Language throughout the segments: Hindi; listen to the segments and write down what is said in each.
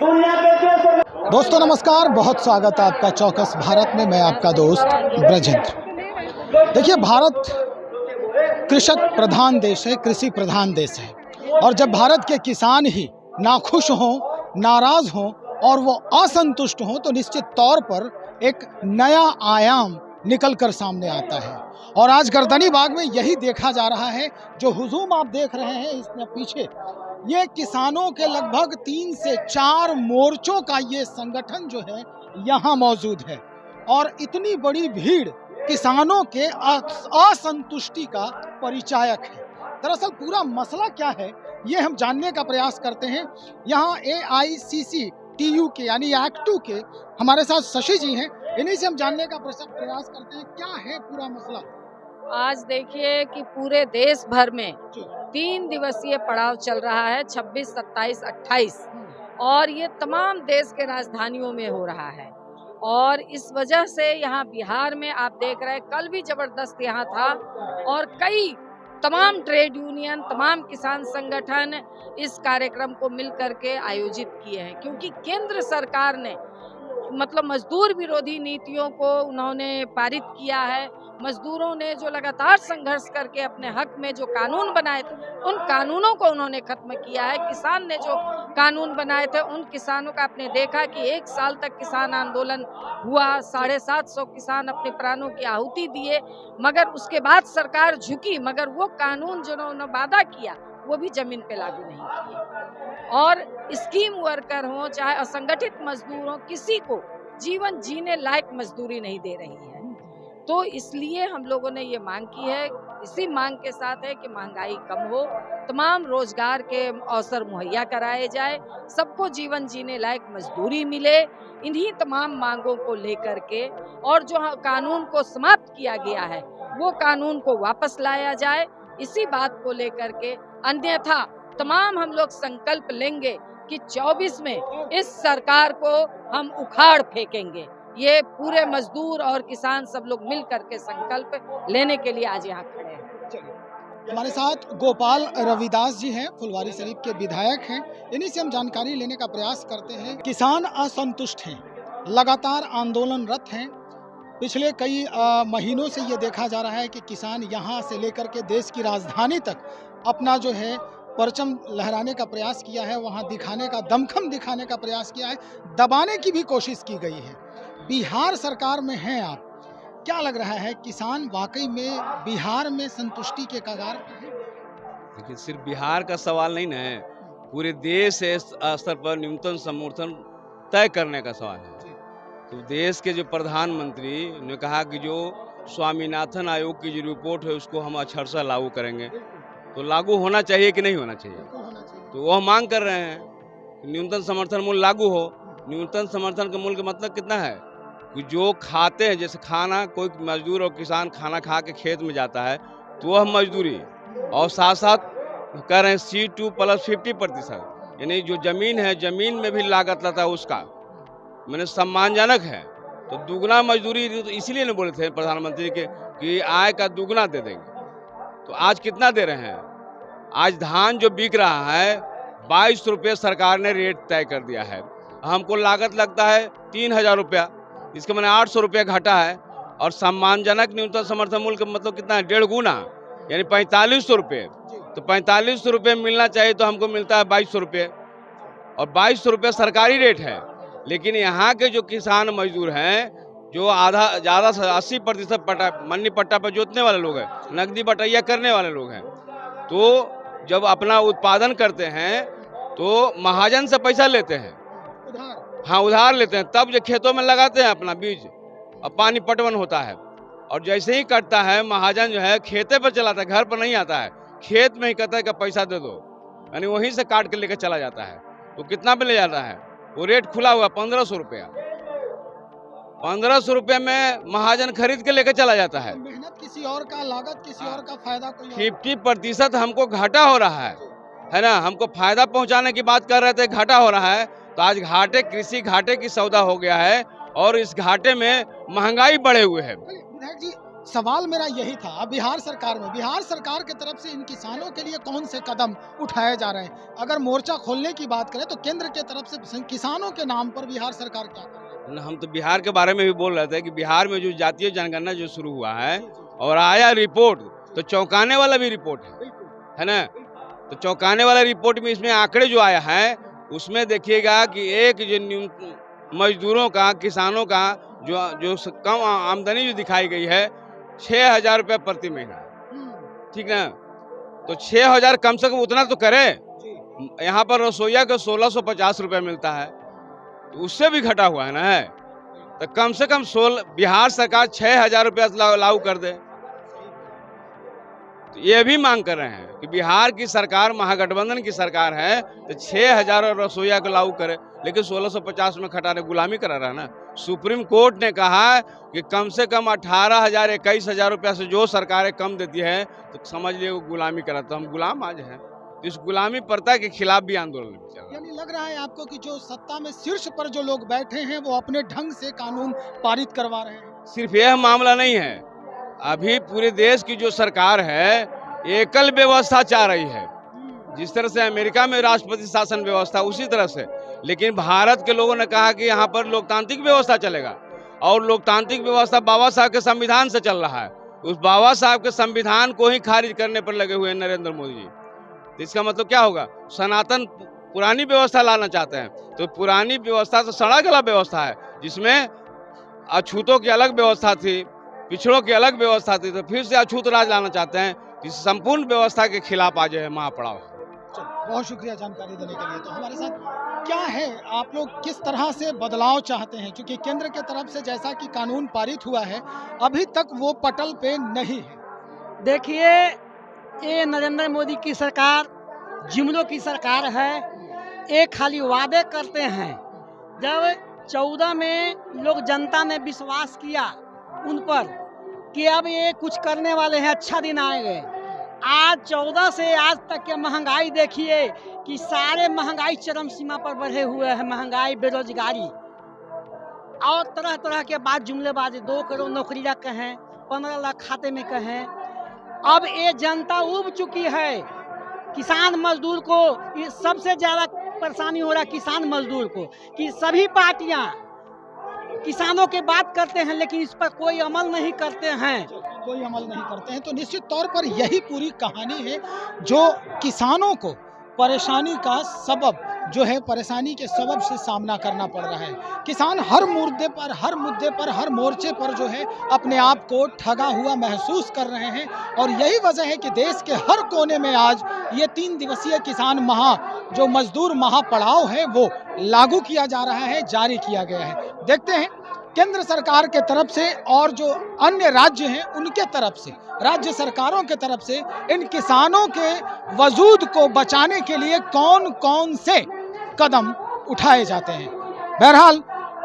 दोस्तों नमस्कार, बहुत स्वागत है आपका चौकस भारत में। मैं आपका दोस्त ब्रजेंद्र। देखिए, भारत कृषक प्रधान देश है, कृषि प्रधान देश है, और जब भारत के किसान ही नाखुश हों, नाराज़ हों और वो असंतुष्ट हों तो निश्चित तौर पर एक नया आयाम निकल कर सामने आता है। और आज गर्दनी बाग में यही देखा जा रहा है। जो हुजूम आप देख रहे हैं इसमें पीछे, ये किसानों के लगभग 3 से 4 मोर्चों का ये संगठन जो है यहाँ मौजूद है। और इतनी बड़ी भीड़ किसानों के असंतुष्टि का परिचायक है। दरअसल पूरा मसला क्या है ये हम जानने का प्रयास करते हैं। यहाँ AICCTU के यानी एक्टू के हमारे साथ शशि जी हैं, इन्हीं से हम जानने का प्रयास करते हैं क्या है पूरा मसला। आज देखिए कि पूरे देश भर में 3 दिवसीय पड़ाव चल रहा है, 26, 27, 28, और ये तमाम देश के राजधानियों में हो रहा है। और इस वजह से यहाँ बिहार में आप देख रहे हैं, कल भी जबरदस्त यहाँ था और कई तमाम ट्रेड यूनियन, तमाम किसान संगठन इस कार्यक्रम को मिल करके आयोजित किए हैं, क्योंकि केंद्र सरकार ने मजदूर विरोधी नीतियों को उन्होंने पारित किया है। मजदूरों ने जो लगातार संघर्ष करके अपने हक में जो कानून बनाए थे, उन कानूनों को उन्होंने खत्म किया है। किसान ने जो कानून बनाए थे, उन किसानों का आपने देखा कि 1 साल तक किसान आंदोलन हुआ, 750 किसान अपने प्राणों की आहुति दिए, मगर उसके बाद सरकार झुकी, मगर वो कानून जो उन्होंने वादा किया वो भी जमीन पे लागू नहीं किए। और स्कीम वर्कर हो चाहे असंगठित मजदूर हो, किसी को जीवन जीने लायक मजदूरी नहीं दे रही है। तो इसलिए हम लोगों ने ये मांग की है, इसी मांग के साथ है कि महंगाई कम हो, तमाम रोजगार के अवसर मुहैया कराए जाए, सबको जीवन जीने लायक मजदूरी मिले। इन्हीं तमाम मांगों को लेकर के, और जो कानून को समाप्त किया गया है वो कानून को वापस लाया जाए, इसी बात को लेकर के। अन्यथा तमाम हम लोग संकल्प लेंगे कि 24 में इस सरकार को हम उखाड़ फेंकेंगे। ये पूरे मजदूर और किसान सब लोग मिल करके संकल्प लेने के लिए आज यहाँ खड़े हैं। हमारे साथ गोपाल रविदास जी हैं, फुलवारी शरीफ के विधायक हैं, इन्हीं से हम जानकारी लेने का प्रयास करते हैं। किसान असंतुष्ट हैं, लगातार आंदोलनरत हैं। पिछले कई महीनों से ये देखा जा रहा है कि किसान यहाँ से लेकर के देश की राजधानी तक अपना जो है परचम लहराने का प्रयास किया है, वहाँ दिखाने का, दमखम दिखाने का प्रयास किया है, दबाने की भी कोशिश की गई है। बिहार सरकार में हैं आप, क्या लग रहा है किसान वाकई में बिहार में संतुष्टि के कगार पर है? देखिए, सिर्फ बिहार का सवाल नहीं ना है, पूरे देश स्तर पर न्यूनतम समर्थन तय करने का सवाल है। तो देश के जो प्रधानमंत्री ने कहा कि जो स्वामीनाथन आयोग की जो रिपोर्ट है उसको हम अक्षरशः लागू करेंगे, तो लागू होना चाहिए कि नहीं होना चाहिए? तो वह मांग कर रहे हैं कि न्यूनतम समर्थन मूल्य लागू हो। न्यूनतम समर्थन का मूल्य का मतलब कितना है कि जो खाते हैं, जैसे खाना, कोई मजदूर और किसान खाना खा के खेत में जाता है तो वह मजदूरी, और साथ साथ कह रहे हैं C2 + 50%, यानी जो जमीन है, जमीन में भी लागत लगता है उसका, मैंने सम्मानजनक है। तो दुगना मजदूरी, तो इसीलिए नहीं बोले थे प्रधानमंत्री के कि आय का दुगना दे देंगे। तो आज कितना दे रहे हैं? आज धान जो बिक रहा है 22 रुपये सरकार ने रेट तय कर दिया है। हमको लागत लगता है 3000 रुपया, इसके मैंने 800 रुपया घटा है। और सम्मानजनक न्यूनतम समर्थन मूल्य का मतलब कितना है? 1.5 गुना, यानी 4500 रुपये। तो 4500 रुपये मिलना चाहिए, तो हमको मिलता है 2200 रुपये, और 2200 रुपये सरकारी रेट है। लेकिन यहाँ के जो किसान मजदूर हैं, जो ज़्यादा से 80% मन्नी पट्टा पर जोतने वाले लोग हैं, नकदी बटैया करने वाले लोग हैं, तो जब अपना उत्पादन करते हैं तो महाजन से पैसा लेते हैं, हाँ उधार लेते हैं, तब जो खेतों में लगाते हैं अपना बीज, और पानी पटवन होता है, और जैसे ही कटता है महाजन जो है खेते पर चलाता है, घर पर नहीं आता है, खेत में ही कहता है कि पैसा दे दो, यानी वहीं से काट के लेकर चला जाता है। तो कितना पे ले जाता है? वो रेट खुला हुआ 1500 रुपया। 1500 रुपये में महाजन खरीद के लेकर चला जाता है। मेहनत किसी और का, लागत किसी और का, फायदा कोई और। 50% हमको घाटा हो रहा है ना? हमको फायदा पहुंचाने की बात कर रहे थे, घाटा हो रहा है। तो आज घाटे, कृषि घाटे की सौदा हो गया है, और इस घाटे में महंगाई बढ़े हुए है। विधायक जी, सवाल मेरा यही था। अब बिहार सरकार की तरफ से इन किसानों के लिए कौन से कदम उठाए जा रहे हैं? अगर मोर्चा खोलने की बात करें तो केंद्र की तरफ से किसानों के नाम पर बिहार सरकार क्या कर रही है? हम तो बिहार के बारे में भी बोल रहे थे कि बिहार में जो जातीय जनगणना जो शुरू हुआ है और आया रिपोर्ट, तो चौंकाने वाला भी रिपोर्ट है ना। तो चौंकाने वाला रिपोर्ट में इसमें आंकड़े जो आया है उसमें देखिएगा कि एक जो मजदूरों का, किसानों का जो कम आमदनी जो दिखाई गई है 6,000 रुपये प्रति महीना, ठीक ना। तो 6,000 कम से कम उतना तो करे। यहाँ पर रसोईया को 1,650 रुपये मिलता है, तो उससे भी घटा हुआ है ना। है तो कम से कम बिहार सरकार 6,000 रुपया लागू कर दे। तो ये भी मांग कर रहे हैं कि बिहार की सरकार महागठबंधन की सरकार है तो 6,000 रसोईया को लागू करे, लेकिन 1,650 में खटाने गुलामी करा रहा है ना। सुप्रीम कोर्ट ने कहा कि कम से कम 18,000 21,000 रुपया से जो सरकारें कम देती है तो समझ लिए वो गुलामी करा। तो हम गुलाम आज हैं, इस गुलामी प्रथा के खिलाफ भी आंदोलन चल रहा है। यानी लग रहा है आपको कि जो सत्ता में शीर्ष पर जो लोग बैठे हैं वो अपने ढंग से कानून पारित करवा रहे हैं। सिर्फ यह मामला नहीं है, अभी पूरे देश की जो सरकार है एकल व्यवस्था चाह रही है। जिस तरह से अमेरिका में राष्ट्रपति शासन व्यवस्था उसी तरह से, लेकिन भारत के लोगों ने कहा कि यहाँ पर लोकतांत्रिक व्यवस्था चलेगा और लोकतांत्रिक व्यवस्था बाबा साहब के संविधान से चल रहा है। उस बाबा साहब के संविधान को ही खारिज करने पर लगे हुए हैं नरेंद्र मोदी जी। तो इसका मतलब क्या होगा? सनातन पुरानी व्यवस्था लाना चाहते हैं। तो पुरानी व्यवस्था तो सड़ा गला व्यवस्था है जिसमें अछूतों की अलग व्यवस्था थी, पिछड़ों की अलग व्यवस्था थी, तो फिर से अछूत राज लाना चाहते हैं। इस संपूर्ण व्यवस्था के खिलाफ आज है महापड़ाव। बहुत शुक्रिया जानकारी देने के लिए। तो हमारे साथ क्या है, आप लोग किस तरह से बदलाव चाहते हैं? क्योंकि केंद्र के तरफ से जैसा कि कानून पारित हुआ है अभी तक वो पटल पे नहीं है। देखिए, ये नरेंद्र मोदी की सरकार जुमलों की सरकार है। एक खाली वादे करते हैं। जब 14 में लोग जनता ने विश्वास किया उन पर कि अब ये कुछ करने वाले हैं, अच्छा दिन आएंगे। आज 14 से आज तक के महंगाई देखिए कि सारे महंगाई चरम सीमा पर बढ़े हुए हैं। महंगाई, बेरोजगारी और तरह तरह के बात जुमलेबाजी। 2 करोड़ नौकरियां कहें, 15 लाख खाते में कहें। अब ये जनता उब चुकी है। किसान मजदूर को सबसे ज्यादा परेशानी हो रहा है, किसान मजदूर को, कि सभी पार्टियां किसानों की बात करते हैं लेकिन इस पर कोई अमल नहीं करते हैं। कोई अमल नहीं करते हैं। तो निश्चित तौर पर यही पूरी कहानी है जो किसानों को परेशानी का सबब जो है, परेशानी के सबब से सामना करना पड़ रहा है। किसान हर मुद्दे पर, हर मोर्चे पर जो है अपने आप को ठगा हुआ महसूस कर रहे हैं। और यही वजह है कि देश के हर कोने में आज ये 3 दिवसीय किसान जो मजदूर महापड़ाव है वो लागू किया जा रहा है, जारी किया गया है। देखते हैं केंद्र सरकार के तरफ से और जो अन्य राज्य हैं उनके तरफ से, राज्य सरकारों के तरफ से इन किसानों के वजूद को बचाने के लिए कौन कौन से कदम उठाए जाते हैं। बहरहाल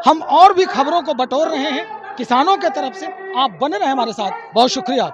हम और भी खबरों को बटोर रहे हैं किसानों के तरफ से। आप बने रहें हमारे साथ। बहुत शुक्रिया।